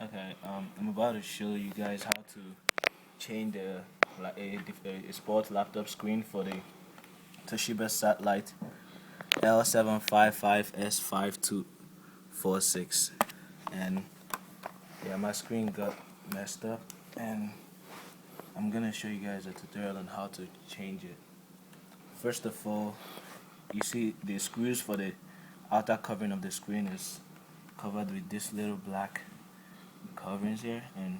Okay, I'm about to show you guys how to change a sports laptop screen for the Toshiba Satellite L755 S5246. And yeah, my screen got messed up, and I'm gonna show you guys a tutorial on how to change it. First of all, you see the screws for the outer covering of the screen is covered with this little black coverings here, and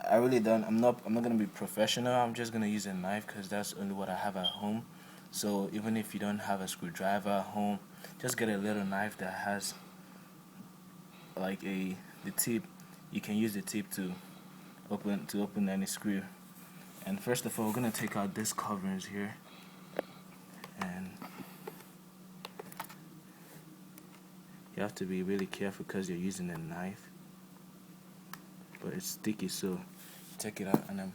I'm not gonna be professional. I'm just gonna use a knife because that's only what I have at home. So even if you don't have a screwdriver at home, just get a little knife that has like the tip. You can use the tip to open any screw. And first of all, we're gonna take out this coverings here, and you have to be really careful because you're using a knife, but it's sticky, so take it out, and I'm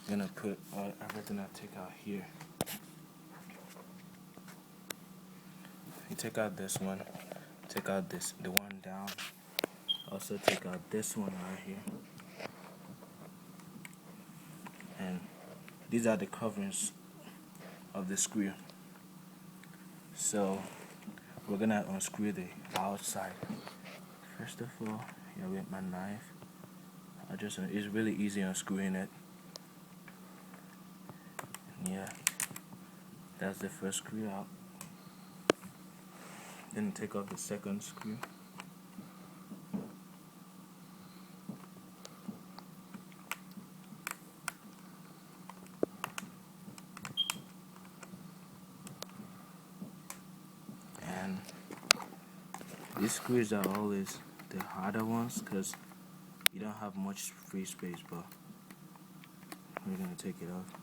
gonna put everything I take out here. You take out this one, take out the one down, also take out this one right here, and these are the coverings of the screw. So we're gonna unscrew the outside. First of all, here with my knife, it's really easy unscrewing it. Yeah, that's the first screw out. Then take off the second screw. And these screws are always the harder ones because you don't have much free space, but we're gonna take it off.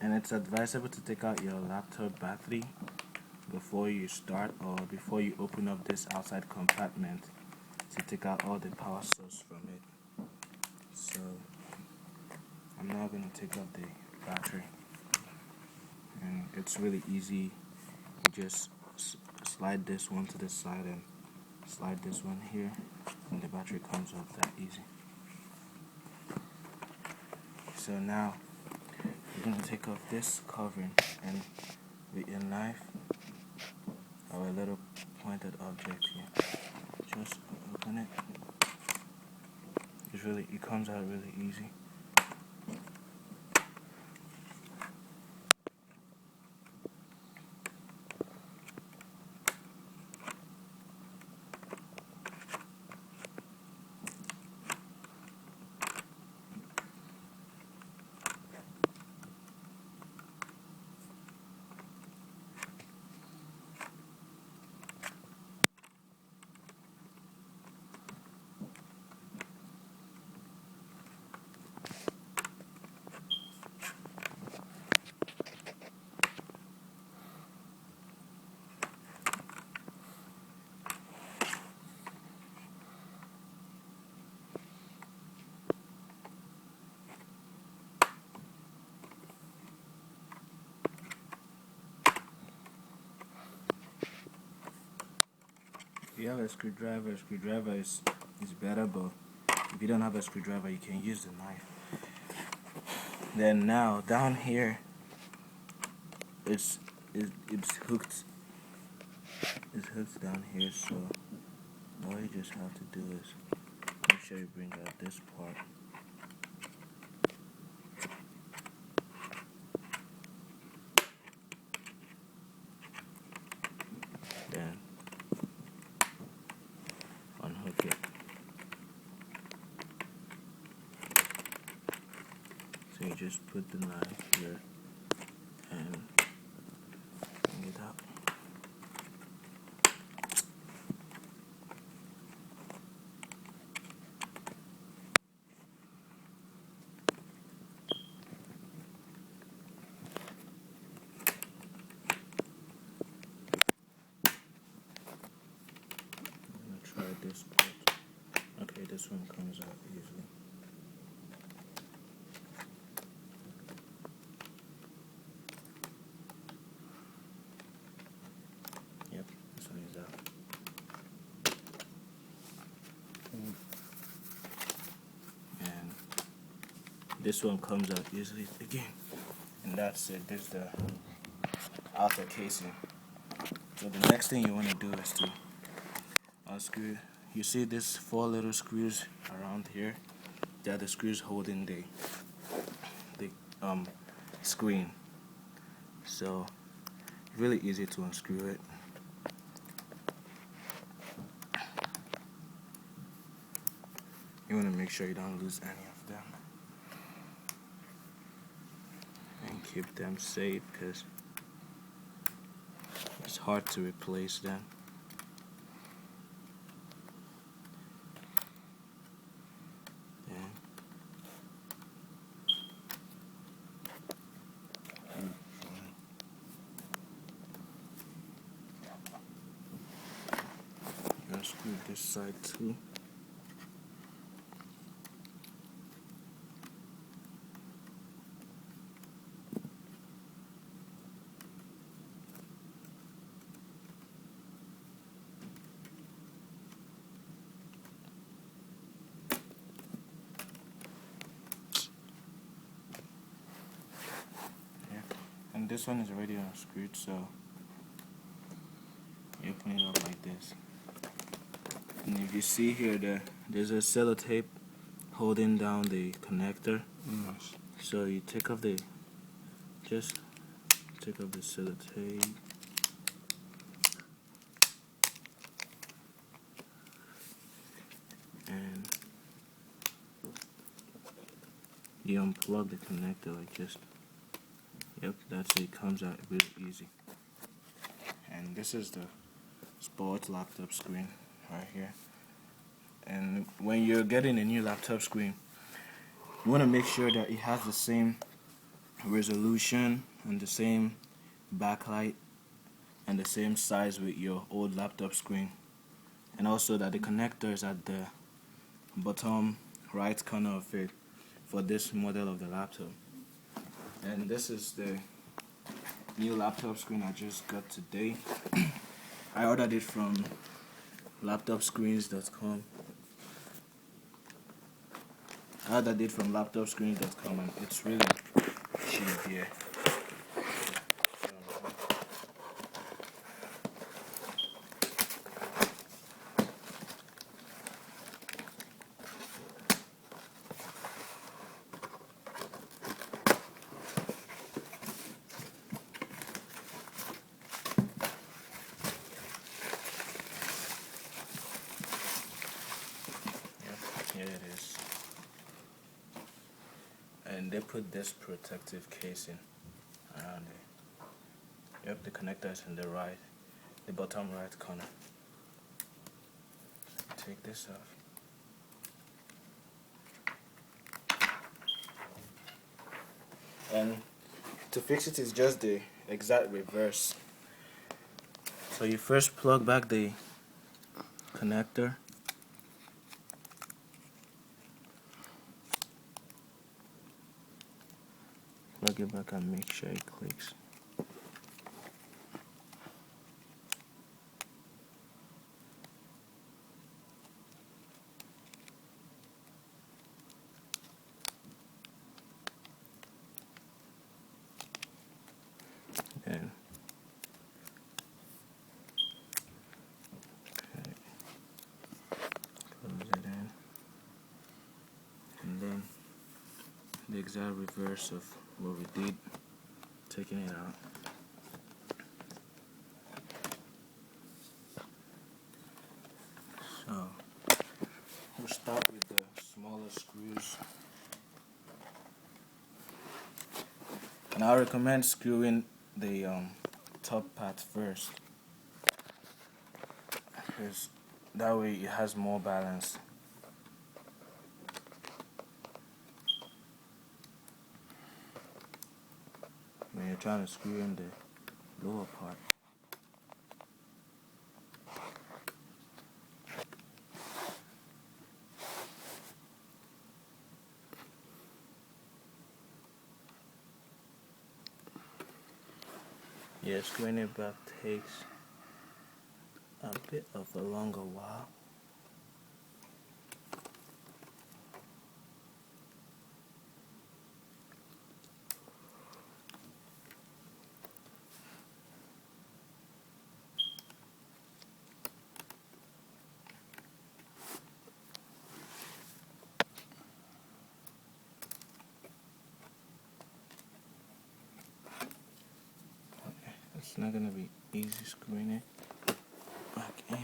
And it's advisable to take out your laptop battery before you start or before you open up this outside compartment to take out all the power source from it. So I'm now going to take out the battery, and it's really easy. You just slide this one to the side and slide this one here, and the battery comes off that easy. So now we're going to take off this covering, and with your knife or a little pointed object here, just open it. It comes out really easy. If you have a screwdriver is better, but if you don't have a screwdriver, you can use the knife. Then now down here, it's hooked. It's hooked down here, so all you just have to do is make sure you bring out this part. Then unhook it. So you just put the knife here and bring it out. this part. Okay, this one comes out easily. Yep, this one is out. And this one comes out easily again. And that's it. This is the outer casing. So the next thing you want to do is to unscrew. You see these 4 little screws around here? They're the screws holding the screen. So really easy to unscrew it. You want to make sure you don't lose any of them and keep them safe, because it's hard to replace them. Unscrew this side too. And this one is already unscrewed, so you open it up like this. And if you see here, there's a sellotape holding down the connector. So you take off the sellotape. And you unplug the connector like this. Yep, that's it. It comes out really easy. And this is the sports laptop screen right here. And when you're getting a new laptop screen, you want to make sure that it has the same resolution and the same backlight and the same size with your old laptop screen, and also that the connector is at the bottom right corner of it for this model of the laptop. And this is the new laptop screen I just got today. I ordered it from laptopscreens.com. And it's really cheap here. Here it is. And they put this protective casing around it. Yep, the connector is in the bottom right corner. Take this off. And to fix it is just the exact reverse. So you first plug back the connector. Plug it back and make sure it clicks. And close it in. And then the exact reverse of what we did, taking it out. So we'll start with the smaller screws. And I recommend screwing the top part first, because that way it has more balance. When you're trying to screw in the lower part. Yeah, screwing it back takes a bit of a longer while. Okay, it's not gonna be easy screwing it back in.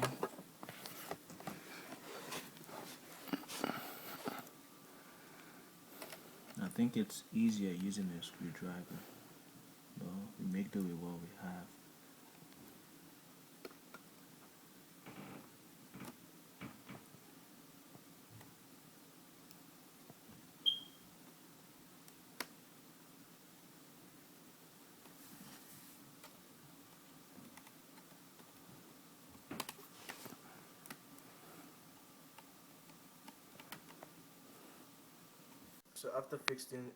I think it's easier using a screwdriver. Well, we make do with what we have. So after fixing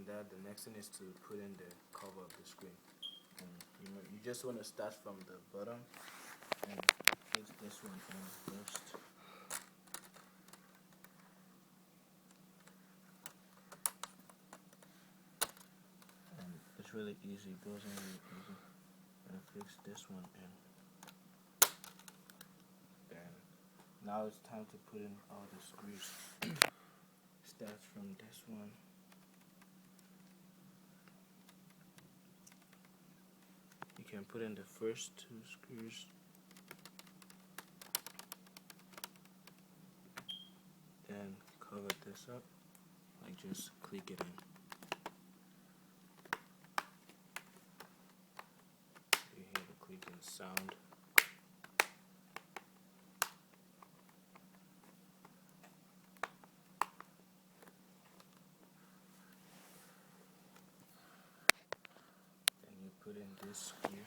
that, the next thing is to put in the cover of the screen. And you just want to start from the bottom and fix this one in first. And it's really easy, it goes in really easy. And fix this one in. Then now it's time to put in all the screws. Starts from this one. You can put in the first two screws. Then cover this up, like just click it in. You hear the clicking sound. Then you put in this screw.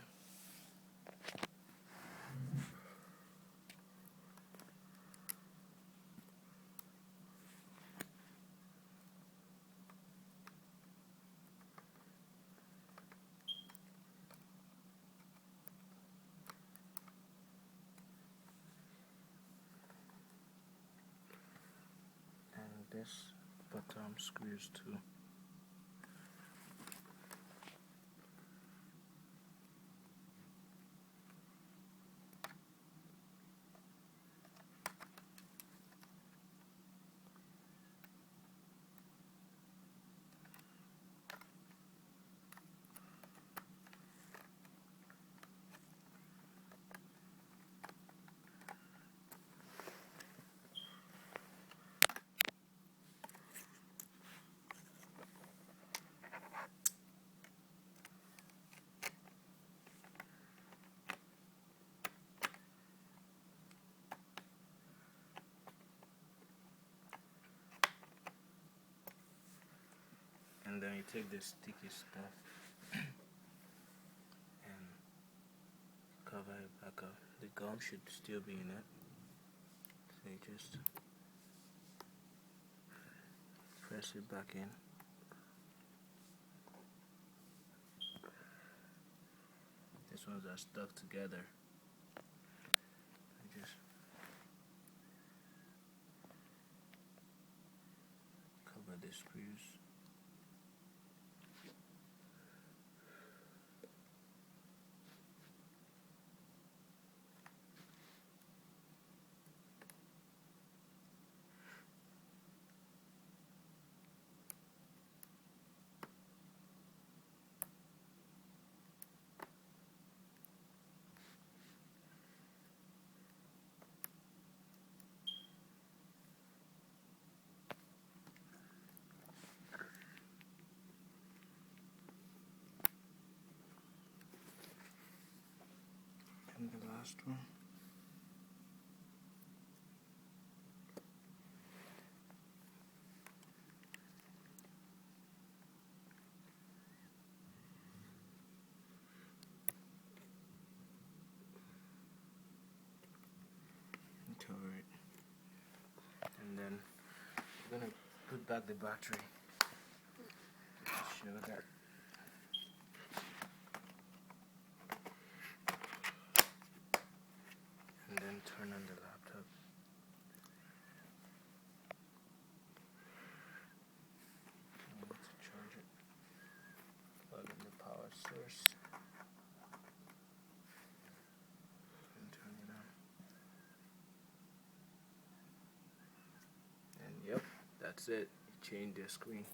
And this bottom screws too. And then you take this sticky stuff and cover it back up. The gum should still be in it. So you just press it back in. These ones are stuck together. I just cover the screws. And the last one. And cover it. And then I'm gonna put back the battery. Show that. then turn on the laptop. I need to charge it. Plug in the power source and turn it on. And yep, that's it. You change the screen.